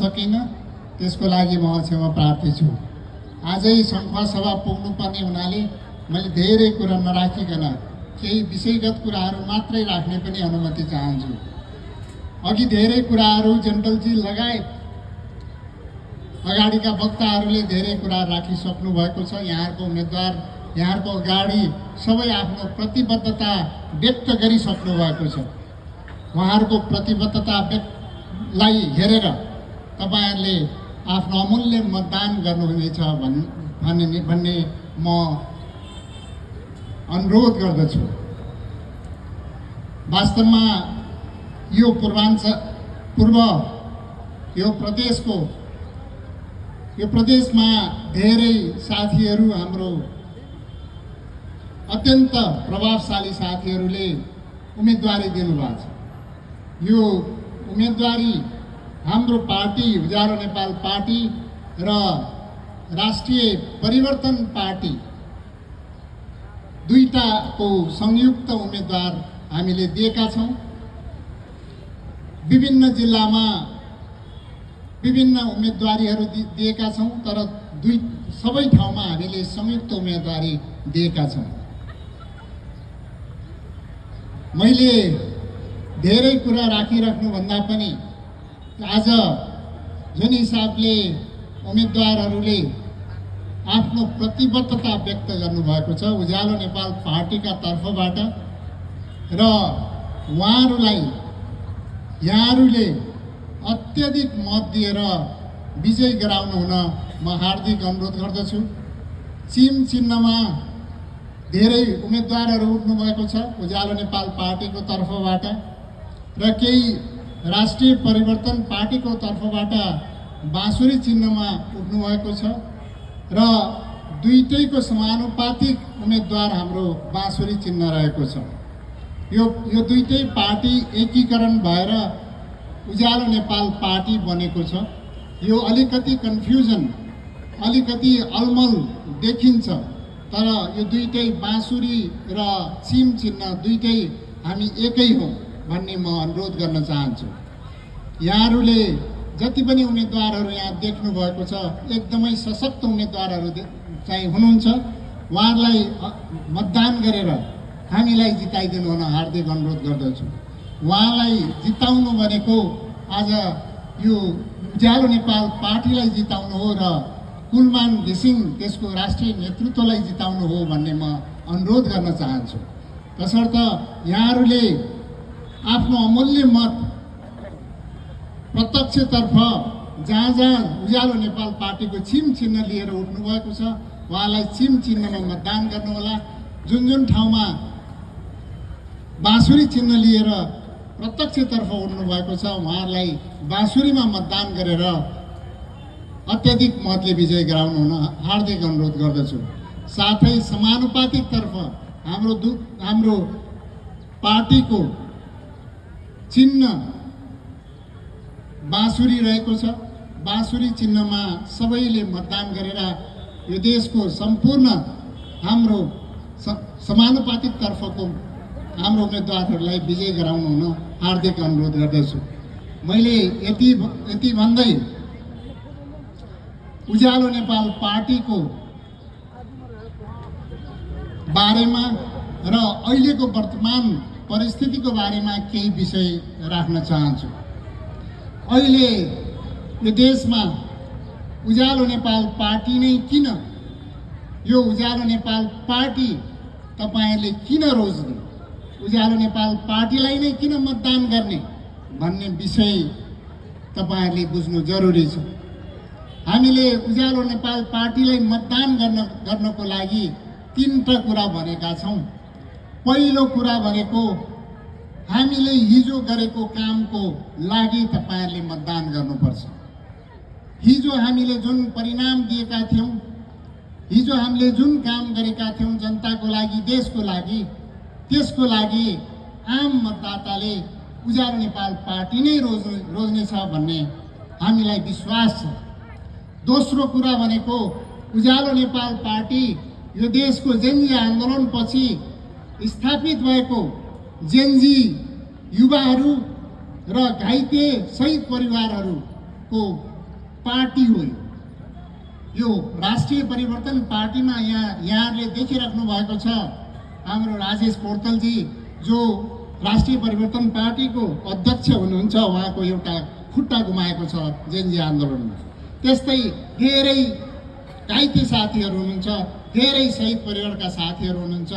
सकिनँ, त्यसको लागि म क्षमा प्रार्थी छु। आजै सभा पुग्नुपर्ने हुनाले मैले धेरै कुरा नराखिकन केही विषयगत कुराहरू मात्रै राख्ने पनि अनुमति चाहन्छु। अघि धेरै कुराहरू जनरलजी लगायत अगाडिका वक्ताहरूले धेरै कुरा राखिसक्नु भएको छ। यहाँहरूको उम्मेदवार, यहाँहरूको अगाडि सबै आफ्नो प्रतिबद्धता व्यक्त गरिसक्नु भएको छ। उहाँहरूको प्रतिबद्धतालाई हेरेर तपाईहरुले आफ्नो अमूल्य मतदान गर्नुहुनेछ भन्ने म अनुरोध गर्दछु। वास्तवमा यो यो प्रदेशमा धेरै साथीहरू, हाम्रो अत्यन्त प्रभावशाली साथीहरूले उम्मेदवारी दिनुभएको छ। यो उम्मेदवारी हाम्रो पार्टी उज्यालो नेपाल पार्टी र राष्ट्रिय परिवर्तन पार्टी दुईटाको संयुक्त उम्मेदवार हामीले दिएका छौं। विभिन्न जिल्लामा विभिन्न उम्मेदवारीहरू दिएका छौं, तर सबै ठाउँमा हामीले संयुक्त उम्मेदवारी दिएका छौं। मैले धेरै कुरा राखिराख्नु भन्दा पनि आज जुन हिसाबले उम्मेदवारहरूले आफ्नो प्रतिबद्धता व्यक्त गर्नुभएको छ उज्यालो नेपाल पार्टीका तर्फबाट, र यहाँहरूले अत्यधिक मत दिएर विजय गराउनु हुन म हार्दिक अनुरोध गर्दछु। चिम चिन्हमा धेरै उम्मेदवारहरू उठ्नु भएको छ उज्यालो नेपाल पार्टीको तर्फबाट, र केही राष्ट्रिय परिवर्तन पार्टीको तर्फबाट बाँसुरी चिन्हमा उठ्नु भएको छ, र दुईटैको समानुपातिक उम्मेदवार हाम्रो बाँसुरी चिन्ह रहेको छ। यो दुईटै पार्टी एकीकरण भएर उज्यालो नेपाल पार्टी बनेको छ। यो अलिकति कन्फ्युजन, अलिकति अलमल देखिन्छ, तर यो दुईटै बाँसुरी र चिम चिन्ह दुईटै हामी एकै हौं भन्ने म अनुरोध गर्न चाहन्छु। यहाँहरूले जति पनि उम्मेदवारहरू यहाँ देख्नु भएको छ एकदमै सशक्त उम्मेदवारहरू चाहिँ हुनुहुन्छ। उहाँहरूलाई मतदान गरेर हामीलाई जिताइदिनु हुन हार्दिक अनुरोध गर्दछु। उहाँलाई जिताउनु भनेको आज यो उज्यालो नेपाल पार्टीलाई जिताउनु हो र कुलमान घिसिङ त्यसको राष्ट्रिय नेतृत्वलाई जिताउनु हो भन्ने म अनुरोध गर्न चाहन्छु। तसर्थ यहाँहरूले आफ्नो अमूल्य मत प्रत्यक्षतर्फ जहाँ उज्यालो नेपाल पार्टीको चिम चिन्ह लिएर उठ्नु भएको छ उहाँलाई चिम चिन्हमा मतदान गर्नुहोला। जुन ठाउँमा बाँसुरी चिन्ह लिएर प्रत्यक्षतर्फ उठ्नु भएको छ उहाँहरूलाई बाँसुरीमा मतदान गरेर अत्यधिक मतले विजय गराउनु हुन हार्दिक अनुरोध गर्दछु। साथै समानुपातिक तर्फ हाम्रो पार्टीको चिन्ह बाँसुरी रहेको छ। बाँसुरी चिन्हमा सबैले मतदान गरेर यो देशको सम्पूर्ण हाम्रो समानुपातिक तर्फको हाम्रो उम्मेदवारहरूलाई विजय गराउनु हुन हार्दिक अनुरोध गर्दछु। मैले यति भन्दै उज्यालो नेपाल पार्टीको बारेमा र अहिलेको वर्तमान परिस्थितिको बारेमा केही विषय राख्न चाहन्छु। अहिले यो देशमा उज्यालो नेपाल पार्टी नै किन, यो उज्यालो नेपाल पार्टी तपाईहरुले किन रोज्ने, उज्यालो नेपाल पार्टीलाई नै किन मतदान गर्ने भन्ने विषय तपाईहरुले बुझ्नु जरुरी छ। हामीले उज्यालो नेपाल पार्टीलाई मतदान गर्नको लागि तीनटा कुरा भनेका छौं। पहिलो कुरा भनेको हामीले हिजो गरेको कामको लागि तपाईहरुले मतदान गर्नुपर्छ। हिजो हामीले जुन परिणाम दिएका थियौं, हिजो हामीले जुन काम गरेका थियौं जनताको लागि, देशको लागि, त्यसको लागि आम मतदाताले उज्यालो नेपाल पार्टी नै रोज्नेछ भन्ने हामीलाई विश्वास छ। दोस्रो कुरा भनेको उज्यालो नेपाल पार्टी यो देशको जेनजी आन्दोलनपछि स्थापित भएको जेनजी युवाहरू र घाइते शहीद परिवारहरूको पार्टी हो। यो राष्ट्रिय परिवर्तन पार्टीमा यहाँहरूले देखिराख्नु भएको छ हाम्रो राजेश पोर्तलजी जो राष्ट्रिय परिवर्तन पार्टीको अध्यक्ष हुनुहुन्छ, उहाँको एउटा खुट्टा गुमाएको छ जेनजी आन्दोलनमा। त्यस्तै धेरै घाइते साथीहरू हुनुहुन्छ, धेरै शहीद परिवारका साथीहरू हुनुहुन्छ।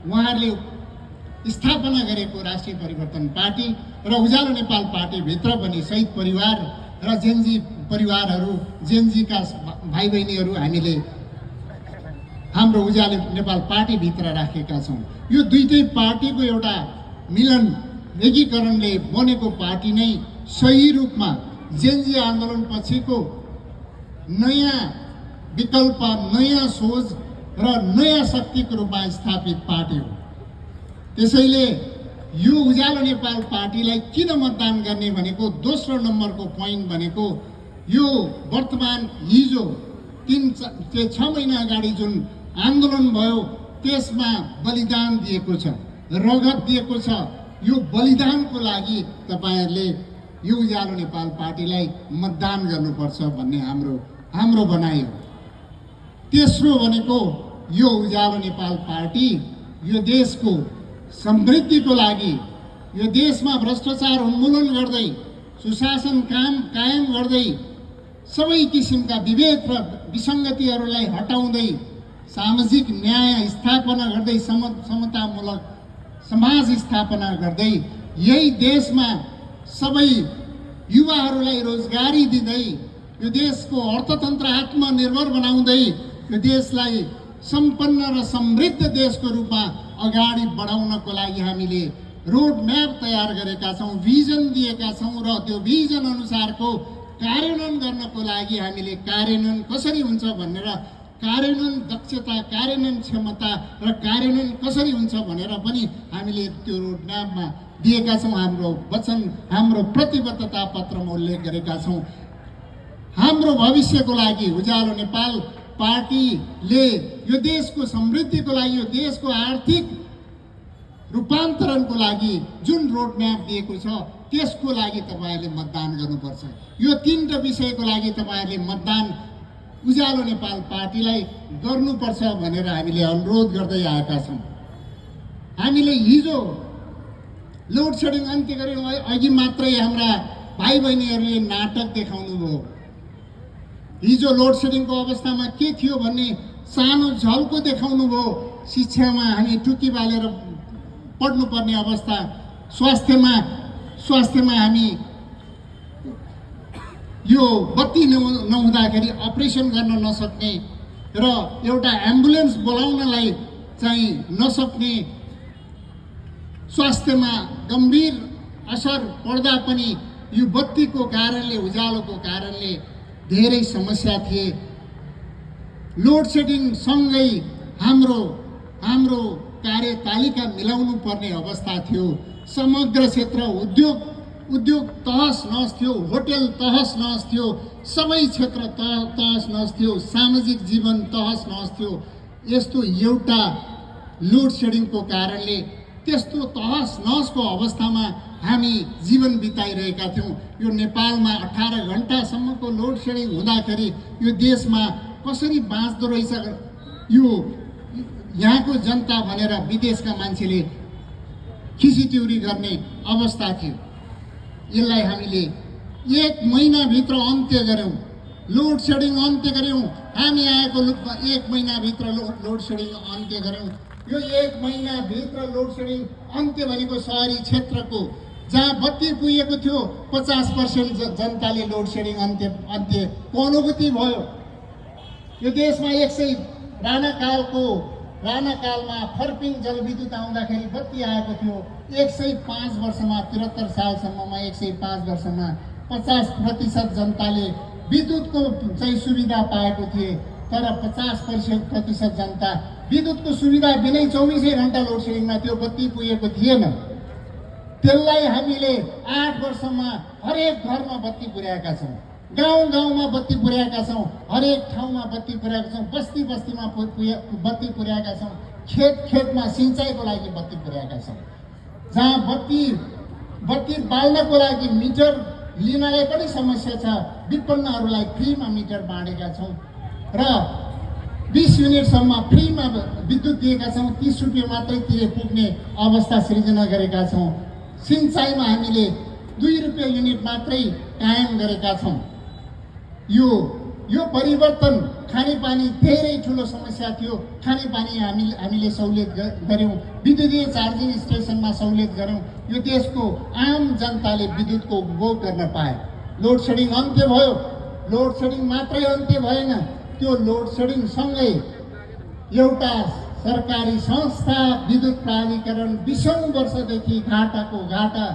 उहाँहरूले स्थापना गरेको राष्ट्रिय परिवर्तन पार्टी र उज्यालो नेपाल पार्टीभित्र पनि शहीद परिवार र जेनजी परिवारहरू, जेनजीका भाइ बहिनीहरू हामीले हाम्रो उज्यालो नेपाल पार्टीभित्र राखेका छौँ। यो दुईटै पार्टीको एउटा मिलन एकीकरणले बनेको पार्टी नै सही रूपमा जेनजी आन्दोलन पछिको नयाँ विकल्प, नयाँ सोच र नयाँ शक्तिको रूपमा स्थापित पार्टी हो। त्यसैले यो उज्यालो नेपाल पार्टीलाई किन मतदान गर्ने भनेको दोस्रो नम्बरको पोइन्ट भनेको यो वर्तमान हिजो 6 महिना अगाडि जुन आन्दोलन भयो त्यसमा बलिदान दिएको छ, रगत दिएको छ। यो बलिदानको लागि तपाईहरुले यो उज्यालो नेपाल पार्टीलाई मतदान गर्नुपर्छ भन्ने हाम्रो भनाइ हो। तेस्रो भनेको यो उज्यालो नेपाल पार्टी यो देशको समृद्धिको लागि, यो देशमा भ्रष्टाचार उन्मूलन गर्दै, सुशासन कायम गर्दै, सबै किसिमका विभेद र विसङ्गतिहरूलाई हटाउँदै, सामाजिक न्याय स्थापना गर्दै, समतामूलक समाज स्थापना गर्दै, यही देशमा सबै युवाहरूलाई रोजगारी दिँदै, यो देशको अर्थतन्त्र आत्मनिर्भर बनाउँदै, यो देशलाई सम्पन्न र समृद्ध देशको रूपमा अगाडि बढाउनको लागि हामीले रोड म्याप तयार गरेका छौँ, भिजन दिएका छौँ र त्यो भिजन अनुसारको कार्यान्वयन गर्नको लागि हामीले कार्यान्वयन कसरी हुन्छ भनेर, कार्यान्वयन दक्षता, कार्यान्वयन क्षमता र कार्यान्वयन कसरी हुन्छ भनेर पनि हामीले त्यो रोड म्यापमा दिएका छौँ। हाम्रो वचन, हाम्रो प्रतिबद्धता पत्रमा उल्लेख गरेका छौँ। हाम्रो भविष्यको लागि उज्यालो नेपाल पार्टीले यो देशको समृद्धिको लागि, यो देशको आर्थिक रूपान्तरणको लागि जुन रोडम्याप दिएको छ त्यसको लागि तपाईहरुले मतदान गर्नुपर्छ। यो तीनटा विषयको लागि तपाईहरुले मतदान उज्यालो नेपाल पार्टीलाई गर्नुपर्छ भनेर हामीले अनुरोध गर्दै आएका छौँ। हामीले हिजो लोड सेडिङ अन्त्य गर्यौँ। अघि मात्रै हाम्रा भाइ बहिनीहरूले नाटक देखाउनु भयो। हिजो लोड सेडिङको अवस्थामा के थियो भन्ने सानो झल्को देखाउनु भयो। शिक्षामा हामी टुकी बालेर पढ्नुपर्ने अवस्था, स्वास्थ्यमा हामी यो बत्ती नहुँदाखेरि अपरेसन गर्न नसक्ने र एउटा एम्बुलेन्स बोलाउनलाई चाहिँ नसक्ने, स्वास्थ्यमा गम्भीर असर पर्दा पनि यो बत्तीको कारणले, उज्यालोको कारणले धेरै समस्या थिए। लोड सेडिङ सँगै हाम्रो कार्यतालिका मिलाउनु पर्ने अवस्था थियो। समग्र क्षेत्र उद्योग तहस नहस थियो, होटल तहस नहस थियो, सबै क्षेत्र तहस नहस थियो, सामाजिक जीवन तहस नहस थियो। यस्तो एउटा लोड सेडिङको कारणले त्यस्तो तहस नहसको अवस्थामा हामी जीवन बिताइरहेका थियौँ। यो नेपालमा 18 घण्टासम्मको लोड सेडिङ हुँदाखेरि यो देशमा कसरी बाँच्दो रहेछ यो यहाँको जनता भनेर विदेशका मान्छेले खिसीट्युरी गर्ने अवस्था थियो। यसलाई हामीले 1 महिनाभित्र अन्त्य गर्यौँ, लोड सेडिङ अन्त्य गर्यौँ। हामी आएको 1 महिनाभित्र लोड सेडिङ अन्त्य गर्यौँ। यो 1 महिनाभित्र लोड सेडिङ अन्त्य भनेको सहरी क्षेत्रको जहाँ बत्ती पुगेको थियो 50% जनताले लोड सेडिङ अन्त्यको अनुभूति भयो। यो देशमा 100 राणाकालमा फर्पिङ जलविद्युत आउँदाखेरि बत्ती आएको थियो। 105 वर्षमा 73 सालसम्ममा 105 वर्षमा 50% जनताले विद्युतको चाहिँ सुविधा पाएको थिए। तर 50% जनता विद्युतको सुविधा बिनै 24 घण्टा लोड सेडिङमा त्यो बत्ती पुगेको थिएन। त्यसलाई हामीले 8 वर्षमा हरेक घरमा बत्ती पुर्याएका छौँ, गाउँमा बत्ती पुर्याएका छौँ, हरेक ठाउँमा बत्ती पुर्याएका छौँ, बस्तीमा बत्ती पुर्याएका छौँ, खेतमा सिँचाइको लागि बत्ती पुर्याएका छौँ। जहाँ बत्ती बाल्नको लागि मिटर लिनलाई पनि समस्या छ। विपन्नहरूलाई फ्रीमा मिटर बाँडेका छौँ र 20 युनिटसम्म फ्रीमा विद्युत दिएका छौँ। 30 रुपियाँ मात्रै तिरे पुग्ने अवस्था सृजना गरेका छौँ। सिँचाइमा हामीले 2 रुपियाँ युनिट मात्रै कायम गरेका छौँ। यो परिवर्तन, खानेपानी धेरै ठुलो समस्या थियो। खानेपानी हामीले सहुलियत गऱ्यौँ। विद्युतीय चार्जिङ स्टेसनमा सहुलियत गऱ्यौँ। यो देशको आम जनताले विद्युतको उपभोग गर्न पाए। लोड सेडिङ अन्त्य भयो। लोड सेडिङ मात्रै अन्त्य भएन, त्यो लोड सेडिङ सँगै एउटा सरकारी संस्था विद्युत प्राधिकरण 20औं वर्षदेखि घाटाको घाटा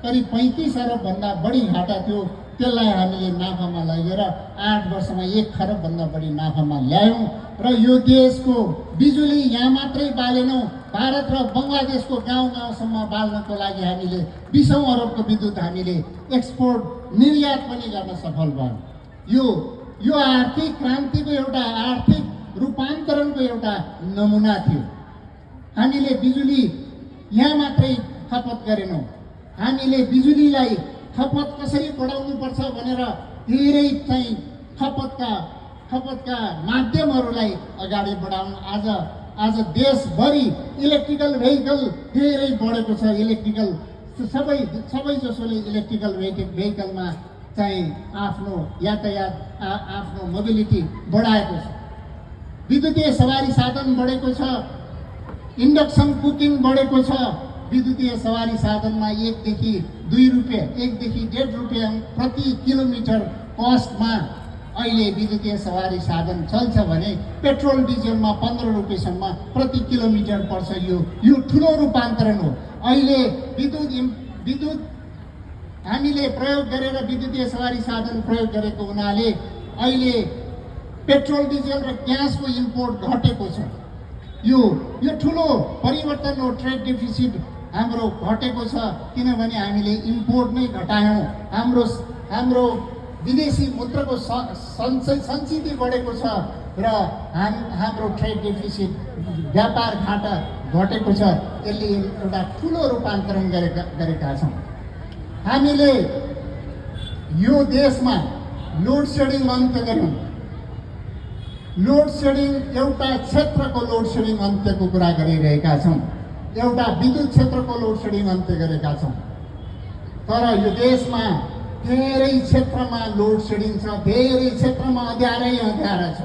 करिब 35 अरबभन्दा बढी घाटा थियो। त्यसलाई हामीले नाफामा लगेर 8 वर्षमा 1 खरबभन्दा बढी नाफामा ल्यायौँ र यो देशको बिजुली यहाँ मात्रै बालेनौँ, भारत र बङ्गलादेशको गाउँ गाउँसम्म बाल्नको लागि हामीले 20औं अरबको विद्युत हामीले एक्सपोर्ट निर्यात पनि गर्न सफल भयौँ। यो आर्थिक क्रान्तिको एउटा आर्थिक रूपान्तरणको एउटा नमुना थियो। हामीले बिजुली यहाँ मात्रै खपत गरेनौँ, हामीले बिजुलीलाई खपत कसरी बढाउनुपर्छ भनेर धेरै चाहिँ खपतका माध्यमहरूलाई अगाडि बढाउन आज देशभरि इलेक्ट्रिकल भेहिकल धेरै बढेको छ। इलेक्ट्रिकल सबै जसोले इलेक्ट्रिकल भेहिकलमा चाहिँ आफ्नो यातायात आफ्नो मोबिलिटी बढाएको छ। विद्युतीय सवारी साधन बढेको छ। इन्डक्सन कुकिङ बढेको छ। विद्युतीय सवारी साधनमा 1 देखि 2 रुपियाँ 1 देखि 1.5 रुपियाँ प्रति किलोमिटर कस्टमा अहिले विद्युतीय सवारी साधन चल्छ भने पेट्रोल डिजलमा 15 रुपियाँसम्म प्रति किलोमिटर पर्छ। यो ठुलो रूपान्तरण हो। अहिले विद्युत हामीले प्रयोग गरेर विद्युतीय सवारी साधन प्रयोग गरेको हुनाले अहिले पेट्रोल डिजल र ग्यासको इम्पोर्ट घटेको छ। यो ठुलो परिवर्तन हो। ट्रेड डेफिसिट हाम्रो घटेको छ किनभने हामीले इम्पोर्ट नै घटायौँ। हाम्रो विदेशी मुद्राको सञ्चिति बढेको छ र हाम्रो ट्रेड डेफिसिट व्यापार घाटा घटेको छ। यसले एउटा ठुलो रूपान्तरण गरेका छौँ। हामीले यो देशमा लोड सेडिङ अन्त्य गऱ्यौँ। लोड सेडिङ एउटा क्षेत्रको लोड सेडिङ अन्त्यको कुरा गरिरहेका छौँ, एउटा विद्युत क्षेत्रको लोड सेडिङ अन्त्य गरेका छौँ। तर यो देशमा धेरै क्षेत्रमा लोड सेडिङ छ, धेरै क्षेत्रमा अँध्यारै छ।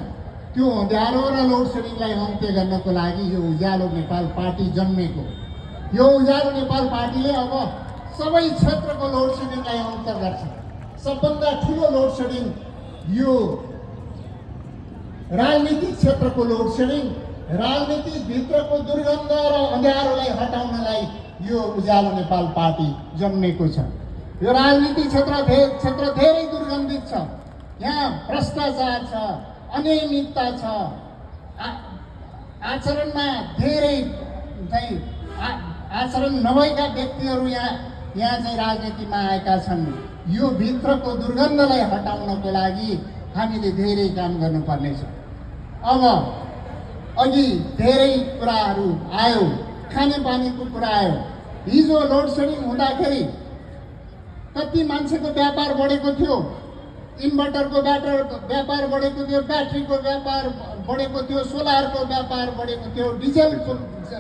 त्यो अँध्यारो र लोड सेडिङलाई अन्त्य गर्नको लागि यो उज्यालो नेपाल पार्टी जन्मेको। यो उज्यालो नेपाल पार्टीले अब सबै क्षेत्रको लोड सेडिङलाई अन्त्य गर्छ। सबभन्दा ठुलो लोड सेडिङ यो राजनीतिक क्षेत्रको लोड सेडिङ, राजनीतिक भित्रको दुर्गन्ध र अँध्यारोलाई हटाउनलाई यो उज्यालो नेपाल पार्टी जन्मेको छ। यो राजनीतिक क्षेत्र धेरै दुर्गन्धित छ। यहाँ भ्रष्टाचार छ, अनियमितता छ, आचरणमा धेरै चाहिँ आचरण नभएका व्यक्तिहरू यहाँ चाहिँ राजनीतिमा आएका छन्। यो भित्रको दुर्गन्धलाई हटाउनको लागि हामीले धेरै काम गर्नुपर्नेछ। अब अघि धेरै कुराहरू आयो, खानेपानीको कुरा आयो। हिजो लोड सेडिङ हुँदाखेरि कति मान्छेको व्यापार बढेको थियो। इन्भर्टरको व्यापार बढेको थियो, ब्याट्रीको व्यापार बढेको थियो, सोलरको व्यापार बढेको थियो, डिजल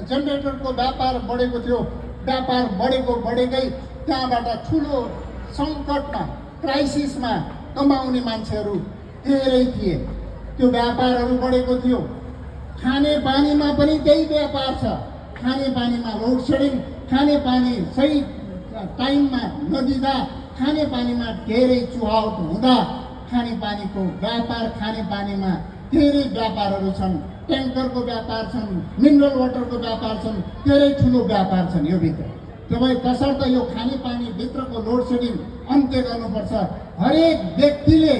जेनेरेटरको व्यापार बढेको थियो। व्यापार बढेकै त्यहाँबाट ठुलो सङ्कटमा क्राइसिसमा कमाउने मान्छेहरू धेरै थिए। त्यो व्यापारहरू बढेको थियो। खानेपानीमा पनि त्यही व्यापार छ। खानेपानीमा लोड सेडिङ, खानेपानी सही टाइममा नदिँदा, खानेपानीमा धेरै चुहावट हुँदा खानेपानीको व्यापार, खानेपानीमा धेरै व्यापारहरू छन्। ट्याङ्करको व्यापार छन्, मिनरल वाटरको व्यापार छन्, धेरै ठुलो व्यापार छन् यो भित्र। तसर्थ यो खानेपानी भित्रको लोड सेडिङ अन्त्य गर्नुपर्छ। हरेक व्यक्तिले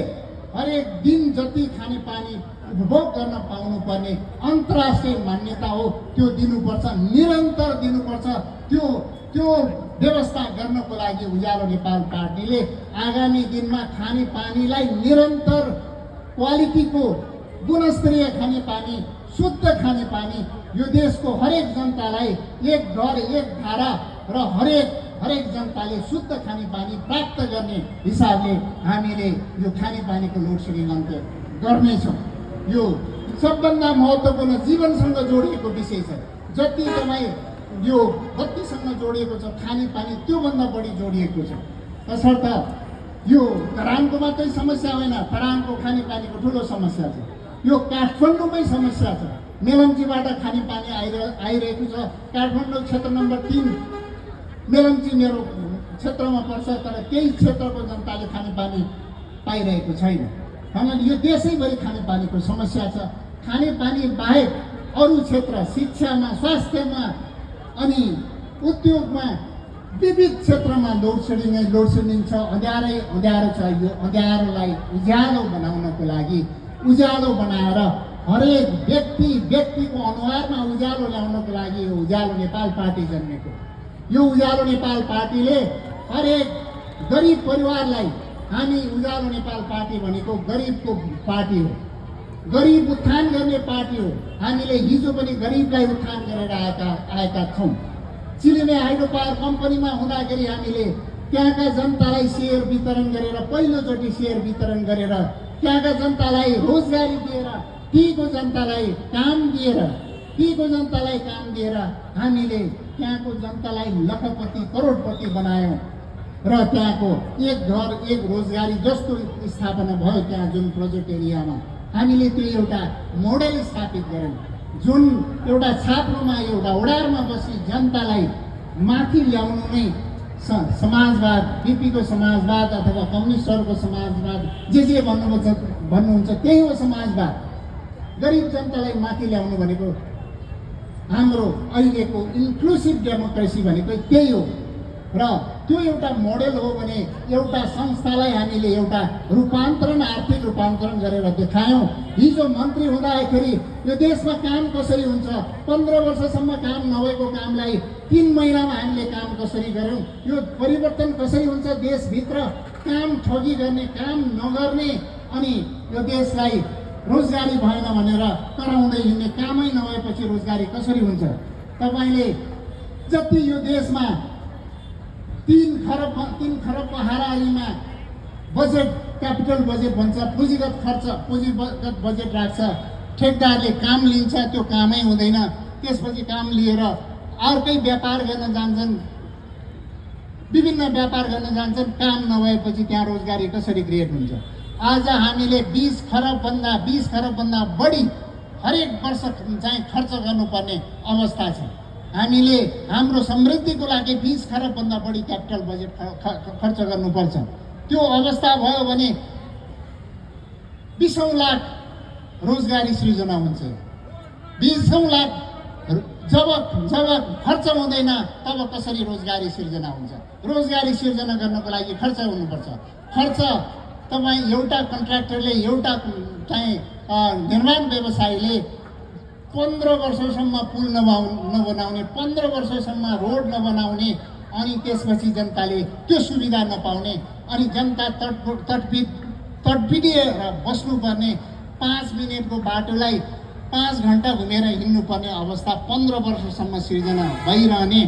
हरेक दिन जति खानेपानी उपभोग गर्न पाउनुपर्ने अन्तर्राष्ट्रिय मान्यता हो त्यो दिनुपर्छ, निरन्तर दिनुपर्छ। त्यो व्यवस्था गर्नको लागि उज्यालो नेपाल पार्टीले आगामी दिनमा खानेपानीलाई निरन्तर क्वालिटीको गुणस्तरीय खानेपानी, शुद्ध खानेपानी यो देशको हरेक जनतालाई एक घर एक धारा र हरेक हरेक जनताले शुद्ध खानेपानी प्राप्त गर्ने हिसाबले हामीले यो खानेपानीको लोड सेडिङ अन्त्य गर्नेछौँ। यो सबभन्दा महत्त्वपूर्ण जीवनसँग जोडिएको विषय छ। जति तपाईँ यो बत्तीसँग जोडिएको छ, खानेपानी त्योभन्दा बढी जोडिएको छ। तसर्थ यो धरानको मात्रै समस्या होइन, धरानको खानेपानीको ठुलो समस्या छ। यो काठमाडौँमै समस्या छ। मेलम्चीबाट खानेपानी आइरहेको छ। काठमाडौँ क्षेत्र नम्बर 3 मेलम्ची मेरो क्षेत्रमा पर्छ, तर केही क्षेत्रको जनताले खानेपानी पाइरहेको छैन। हामीले यो देशैभरि खानेपानीको समस्या छ। खानेपानी बाहेक अरू क्षेत्र, शिक्षामा, स्वास्थ्यमा अनि उद्योगमा, विविध क्षेत्रमा लोड सेडिङ छ। अँध्यारो छ। यो अँध्यारोलाई उज्यालो बनाउनको लागि, उज्यालो बनाएर हरेक व्यक्तिको अनुहारमा उज्यालो ल्याउनको लागि यो उज्यालो नेपाल पार्टी जन्मेको। यो उज्यालो नेपाल पार्टीले हरेक गरिब परिवारलाई, हामी उज्यालो नेपाल पार्टी भनेको गरिबको पार्टी हो, गरिब उत्थान गर्ने पार्टी हो। हामीले हिजो पनि गरिबलाई उत्थान गरेर आएका छौँ। चिलिमे हाइड्रो पावर कम्पनीमा हुँदाखेरि हामीले त्यहाँका जनतालाई सेयर वितरण गरेर, पहिलोचोटि सेयर वितरण गरेर त्यहाँका जनतालाई रोजगारी दिएर, तीको जनतालाई काम दिएर हामीले त्यहाँको जनतालाई लखपति करोडपति बनायौँ र त्यहाँको एक घर एक रोजगारी जस्तो स्थापना भयो। त्यहाँ जुन प्रोजेक्ट एरियामा हामीले त्यो एउटा मोडल स्थापित गऱ्यौँ, जुन एउटा छाप्रोमा, एउटा ओडारमा बसी जनतालाई माथि ल्याउनु नै समाजवाद, बिपीको समाजवाद अथवा कम्युनिस्टहरूको समाजवाद, जे भन्नुहुन्छ त्यही हो समाजवाद। गरिब जनतालाई माथि ल्याउनु भनेको हाम्रो अहिलेको इन्क्लुसिभ डेमोक्रेसी भनेको त्यही हो। र त्यो एउटा मोडेल हो भने एउटा संस्थालाई हामीले एउटा आर्थिक रूपान्तरण गरेर देखायौँ। हिजो मन्त्री हुँदाखेरि यो देशमा काम कसरी हुन्छ, 15 वर्षसम्म काम नभएको कामलाई 3 महिनामा हामीले काम कसरी गऱ्यौँ, यो परिवर्तन कसरी हुन्छ देशभित्र, काम ठगी गर्ने, काम नगर्ने, अनि यो देशलाई रोजगारी भएन भनेर कराउँदै हिँड्ने, कामै नभएपछि रोजगारी कसरी हुन्छ। तपाईँले जति यो देशमा 3 खरबको हाराहारीमा बजेट, क्यापिटल बजेट भन्छ, पुँजीगत बजेट राख्छ, ठेकदारले काम लिन्छ, त्यो कामै हुँदैन, त्यसपछि काम लिएर अर्कै व्यापार गर्न जान्छन्, विभिन्न व्यापार गर्न जान्छन्, काम नभएपछि त्यहाँ रोजगारी कसरी क्रिएट हुन्छ। आज हामीले 20 खरबभन्दा बढी हरेक वर्ष चाहिँ खर्च गर्नुपर्ने अवस्था छ। हामीले हाम्रो समृद्धिको लागि 20 खरबभन्दा बढी क्यापिटल बजेट खर्च गर्नुपर्छ। त्यो अवस्था भयो भने 20 लाख रोजगारी सृजना हुन्छ। 20 लाख जब खर्च हुँदैन तब कसरी रोजगारी सिर्जना हुन्छ। रोजगारी सिर्जना गर्नको लागि खर्च हुनुपर्छ। खर्च तपाईँ एउटा कन्ट्र्याक्टरले, एउटा चाहिँ निर्माण व्यवसायीले 15 वर्षसम्म पुल नबनाउने, 15 वर्षसम्म रोड नबनाउने, अनि त्यसपछि जनताले त्यो सुविधा नपाउने, अनि जनता तडपिडिएर बस्नुपर्ने, 5 मिनटको बाटोलाई 5 घन्टा घुमेर हिँड्नुपर्ने अवस्था 15 वर्षसम्म सिर्जना भइरहने।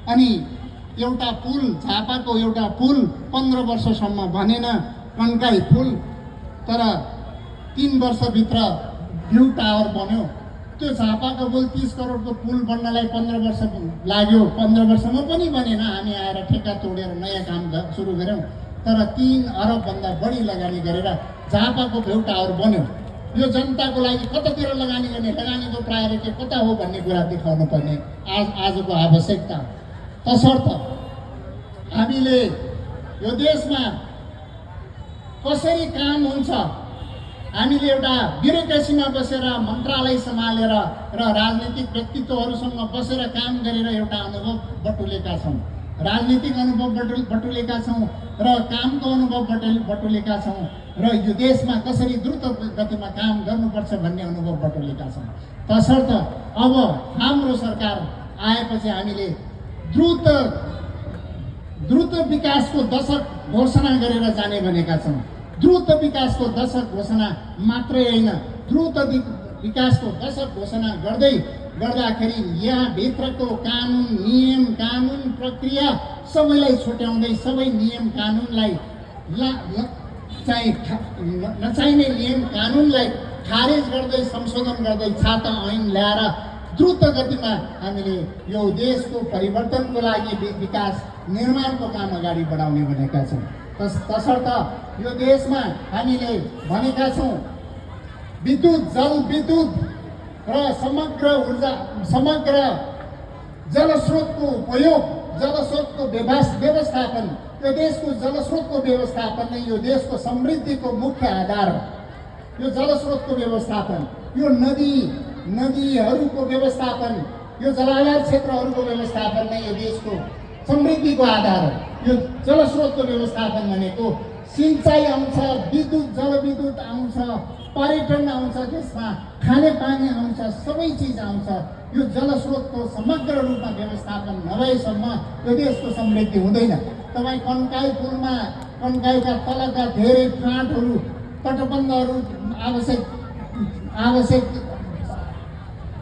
अनि एउटा पुल, झापाको एउटा पुल 15 वर्षसम्म बनेन, कन्काई पुल, तर 3 वर्षभित्र भ्यू टावर बन्यो। त्यो झापाको पुल 30 करोडको पुल बन्नलाई 15 वर्ष लाग्यो, 15 वर्षमा पनि बनेन। हामी आएर ठेक्का तोडेर नयाँ काम सुरु गऱ्यौँ, तर 3 अरबभन्दा बढी लगानी गरेर झापाको भ्यू टावर बन्यो। यो जनताको लागि कतातिर लगानी गर्ने, लगानीको प्रायोरिटी कता हो भन्ने कुरा देखाउनु पर्ने आजको आवश्यकता। तसर्थ हामीले यो देशमा कसरी काम हुन्छ, हामीले एउटा ब्युरोक्रेसीमा बसेर, मन्त्रालय सम्हालेर र राजनीतिक व्यक्तित्वहरूसँग बसेर काम गरेर एउटा अनुभव बटुलेका छौँ, राजनीतिक अनुभव बटुलेका छौँ र कामको अनुभव बटुलेका छौँ, र यो देशमा कसरी द्रुत गतिमा काम गर्नुपर्छ भन्ने अनुभव बटुलेका छौँ। तसर्थ अब हाम्रो सरकार आएपछि हामीले द्रुत विकासको दशक घोषणा गरेर जाने भनेका छौँ। द्रुत विकासको दशक घोषणा मात्रै होइन, द्रुत विकासको दशक घोषणा गर्दै गर्दाखेरि यहाँ भित्रको कानुन नियम कानुन प्रक्रिया सबैलाई छुट्याउँदै सबै नियम कानुनलाई चाहिँ नचाहिने नियम कानुनलाई खारेज गर्दै संशोधन गर्दै छाता ऐन ल्याएर द्रुत गतिमा हामीले यो देशको परिवर्तनको लागि विकास निर्माणको काम अगाडि बढाउने भनेका छौँ। तसर्थ यो देशमा हामीले भनेका छौँ विद्युत जलविद्युत र समग्र ऊर्जा समग्र जलस्रोतको उपयोग जलस्रोतको व्यवस्थापन यो देशको जलस्रोतको व्यवस्थापन नै यो देशको समृद्धिको मुख्य आधार हो। यो जलस्रोतको व्यवस्थापन यो नदीहरूको व्यवस्थापन यो जलाधार क्षेत्रहरूको व्यवस्थापन नै यो देशको समृद्धिको आधार हो। यो जलस्रोतको व्यवस्थापन भनेको सिँचाइ आउँछ विद्युत जलविद्युत आउँछ पर्यटन आउँछ त्यसमा खानेपानी आउँछ सबै चिज आउँछ। यो जलस्रोतको समग्र रूपमा व्यवस्थापन नभएसम्म यो देशको समृद्धि हुँदैन। तपाईँ कन्काई पुलमा कन्काईका तलका धेरै फाँटहरू तटबन्धहरू आवश्यक